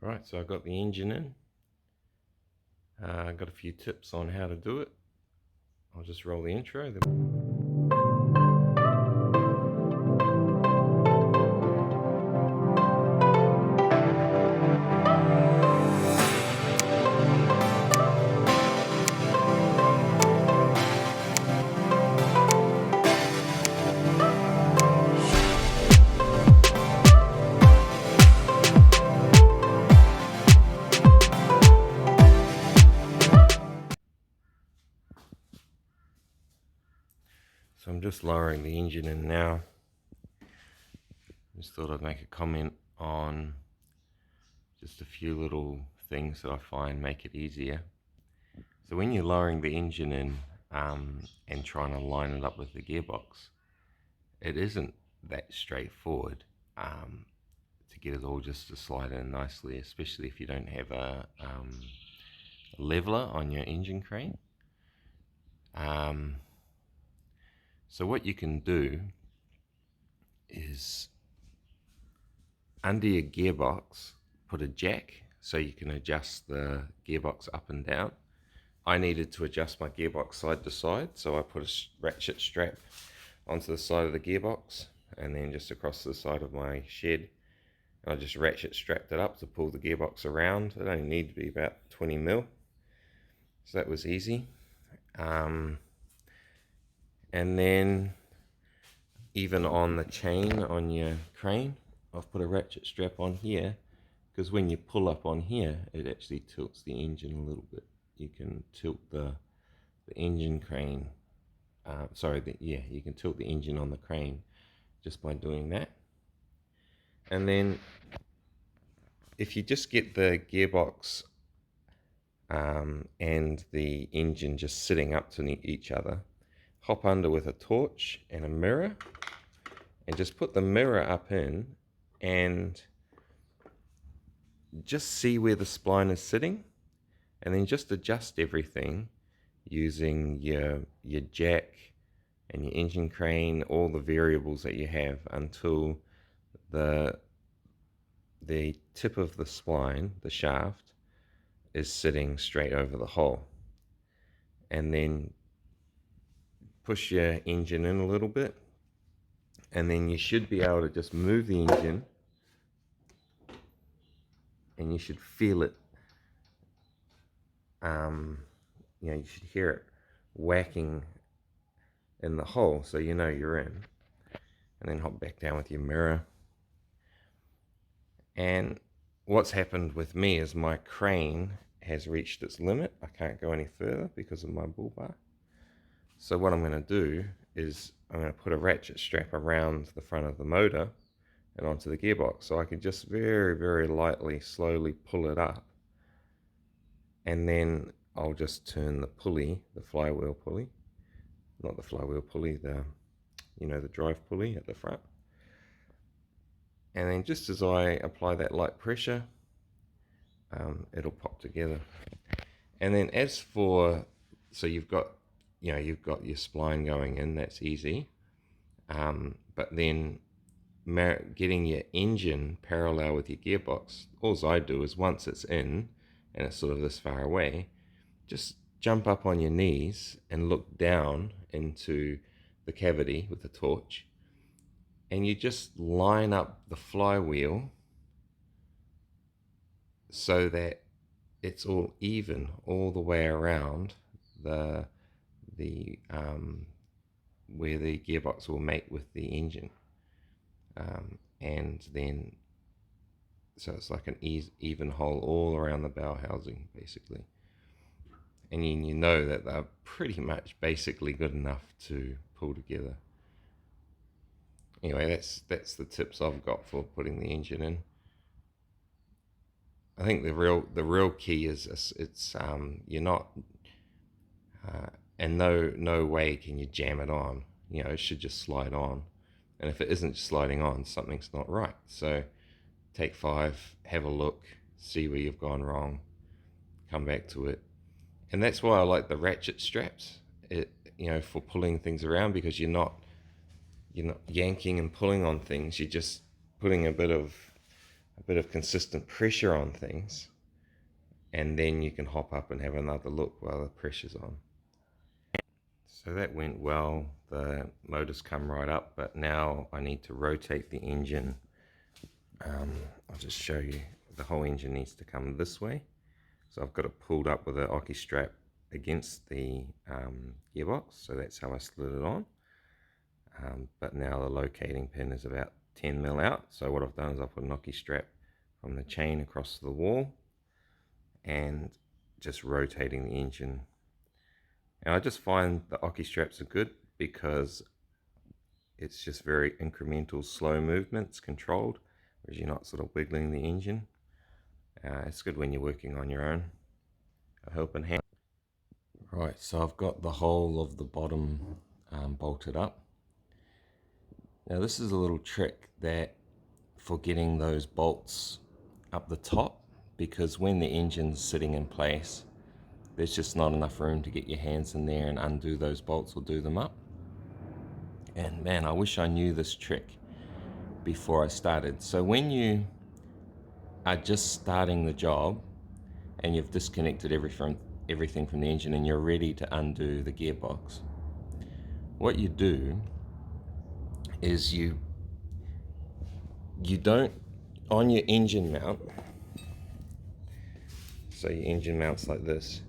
Right, so I've got the engine in. I've got a few tips on how to do it. I'll just roll the intro. So I'm just lowering the engine in now. Just thought I'd make a comment on just a few little things that I find make it easier. So when you're lowering the engine in and trying to line it up with the gearbox, it isn't that straightforward to get it all just to slide in nicely, especially if you don't have a leveler on your engine crane. So what you can do is under your gearbox put a jack so you can adjust the gearbox up and down. I needed to adjust my gearbox side to side, so I put a ratchet strap onto the side of the gearbox and then just across the side of my shed. I just ratchet strapped it up to pull the gearbox around. It only needed to be about 20 mil, so that was easy. And then even on the chain on your crane, I've put a ratchet strap on here, because when you pull up on here, it actually tilts the engine a little bit. You can tilt the engine crane, you can tilt the engine on the crane just by doing that. And then if you just get the gearbox and the engine just sitting up to each other, hop under with a torch and a mirror and just put the mirror up in and just see where the spline is sitting, and then just adjust everything using your jack and your engine crane, all the variables that you have, until the tip of the spline, the shaft, is sitting straight over the hole. And then push your engine in a little bit, and then you should be able to just move the engine and you should feel it. You should hear it whacking in the hole, so you know you're in. And then hop back down with your mirror. And what's happened with me is my crane has reached its limit. I can't go any further because of my bull bar. So what I'm going to do is I'm going to put a ratchet strap around the front of the motor and onto the gearbox, so I can just very, very lightly, slowly pull it up. And then I'll just turn the pulley, the flywheel pulley, not the flywheel pulley, the drive pulley at the front. And then just as I apply that light pressure, it'll pop together. And then so you've got your spline going in, that's easy. But then getting your engine parallel with your gearbox, all I do is once it's in and it's sort of this far away, just jump up on your knees and look down into the cavity with the torch, and you just line up the flywheel so that it's all even all the way around the where the gearbox will mate with the engine, and then so it's like an even hole all around the bow housing basically. And you know that they're pretty much basically good enough to pull together. Anyway, that's the tips I've got for putting the engine in. I think the real key is it's you're not and no way can you jam it on. It should just slide on, and if it isn't sliding on, something's not right. So take 5, have a look, see where you've gone wrong, come back to it. And that's why I like the ratchet straps, for pulling things around, because you're not yanking and pulling on things. You're just putting a bit of a bit of consistent pressure on things, and then you can hop up and have another look while the pressure's on. So that went well, the motor's come right up, but now I need to rotate the engine. I'll just show you, the whole engine needs to come this way. So I've got it pulled up with an ocky strap against the gearbox, so that's how I slid it on. But now the locating pin is about 10 mil out, so what I've done is I've put an ocky strap from the chain across the wall and just rotating the engine. And I just find the ocky straps are good because it's just very incremental, slow movements, controlled, whereas you're not sort of wiggling the engine. It's good when you're working on your own, a helping hand. Right, so I've got the whole of the bottom bolted up. Now this is a little trick that for getting those bolts up the top, because when the engine's sitting in place, there's just not enough room to get your hands in there and undo those bolts or do them up. And man, I wish I knew this trick before I started. So when you are just starting the job and you've disconnected everything from the engine and you're ready to undo the gearbox, what you do is you don't, on your engine mount, so your engine mounts like this,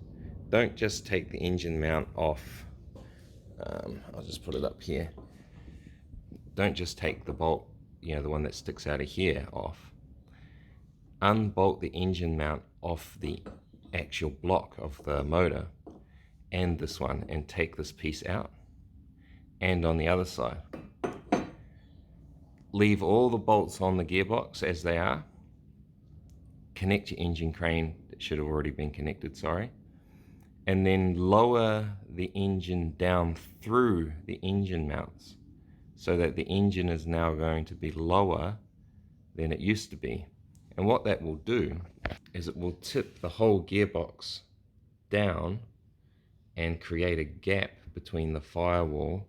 don't just take the engine mount off. I'll just put it up here. Don't just take the bolt, the one that sticks out of here, off. Unbolt the engine mount off the actual block of the motor and this one, and take this piece out. And on the other side, leave all the bolts on the gearbox as they are. Connect your engine crane, that should have already been connected, sorry. And then lower the engine down through the engine mounts so that the engine is now going to be lower than it used to be. And what that will do is it will tip the whole gearbox down and create a gap between the firewall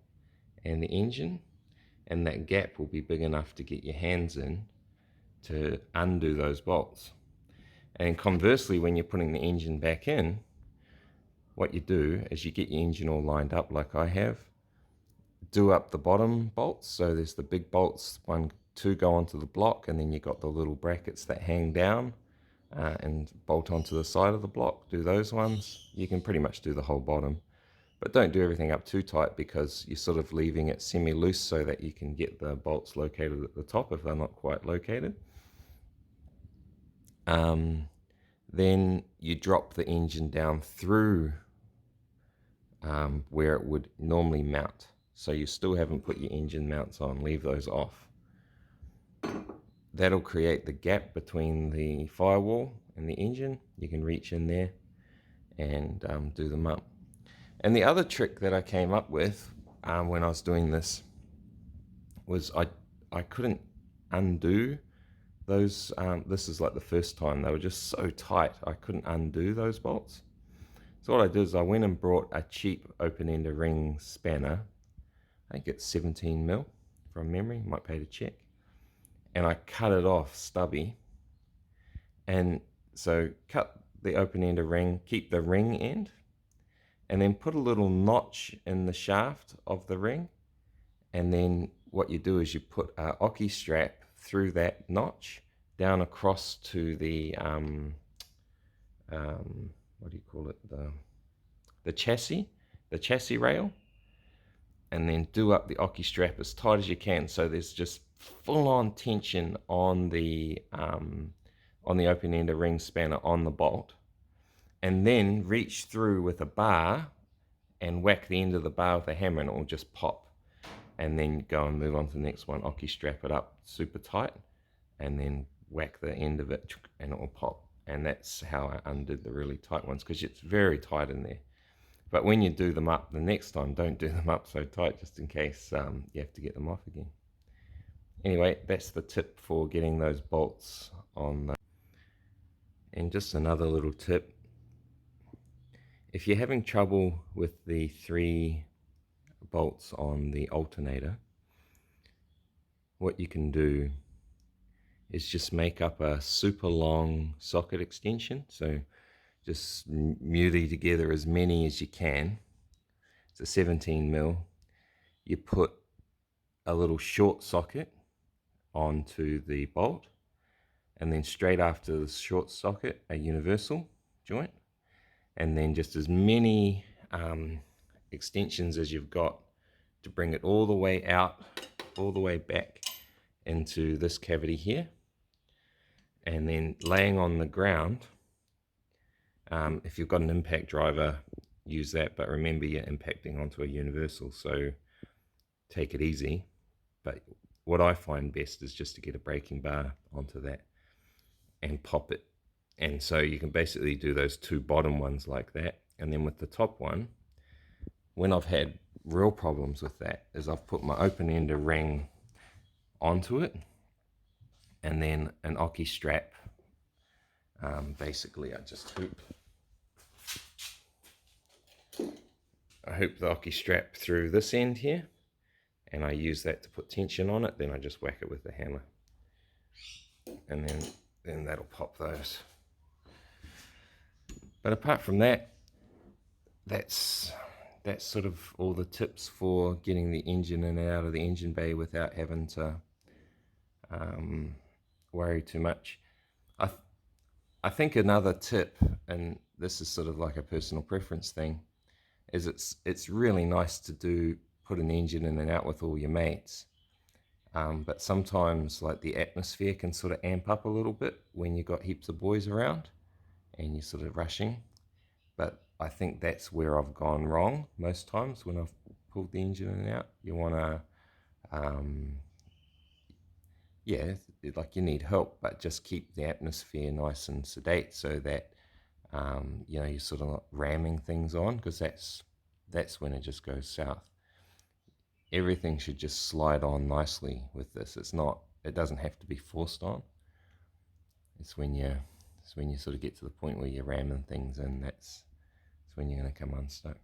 and the engine, and that gap will be big enough to get your hands in to undo those bolts. And conversely, when you're putting the engine back in, what you do is you get your engine all lined up like I have, do up the bottom bolts. So there's the big bolts, 1, 2 go onto the block, and then you got the little brackets that hang down and bolt onto the side of the block. Do those ones. You can pretty much do the whole bottom, but don't do everything up too tight because you're sort of leaving it semi-loose so that you can get the bolts located at the top if they're not quite located. Then you drop the engine down through where it would normally mount. So you still haven't put your engine mounts on, leave those off. That'll create the gap between the firewall and the engine. You can reach in there and do them up. And the other trick that I came up with when I was doing this was I couldn't undo those. This is like the first time. They were just so tight I couldn't undo those bolts. So what I did is I went and brought a cheap open-ender ring spanner. I think it's 17 mil from memory, might pay to check. And I cut it off stubby. And so cut the open-ender ring, keep the ring end, and then put a little notch in the shaft of the ring. And then what you do is you put an ocky strap through that notch down across to the what do you call it, the chassis rail, and then do up the ocky strap as tight as you can so there's just full-on tension on the open-ender ring spanner on the bolt, and then reach through with a bar and whack the end of the bar with a hammer and it will just pop, and then go and move on to the next one. Ocky strap it up super tight and then whack the end of it and it will pop. And that's how I undid the really tight ones, because it's very tight in there. But when you do them up the next time, don't do them up so tight, just in case you have to get them off again. Anyway, that's the tip for getting those bolts on. And just another little tip, if you're having trouble with the 3 bolts on the alternator, what you can do is just make up a super long socket extension. So just muley together as many as you can. It's a 17 mil. You put a little short socket onto the bolt, and then straight after the short socket, a universal joint, and then just as many extensions as you've got to bring it all the way out, all the way back into this cavity here. And then laying on the ground, if you've got an impact driver, use that, but remember you're impacting onto a universal, so take it easy. But what I find best is just to get a braking bar onto that and pop it. And so you can basically do those two bottom ones like that. And then with the top one, when I've had real problems with that, is I've put my open-ender ring onto it, and then an ocky strap. Basically, I just hoop the ocky strap through this end here, and I use that to put tension on it. Then I just whack it with the hammer, and then that'll pop those. But apart from that, that's sort of all the tips for getting the engine in and out of the engine bay without having to worry too much. I think another tip, and this is sort of like a personal preference thing, is it's really nice to put an engine in and out with all your mates, but sometimes like the atmosphere can sort of amp up a little bit when you've got heaps of boys around and you're sort of rushing. But I think that's where I've gone wrong most times when I've pulled the engine in and out. You want to like you need help, but just keep the atmosphere nice and sedate so that you're sort of not ramming things on, because that's when it just goes south. Everything should just slide on nicely with this. It doesn't have to be forced on. It's when you sort of get to the point where you're ramming things in, that's when you're going to come unstuck.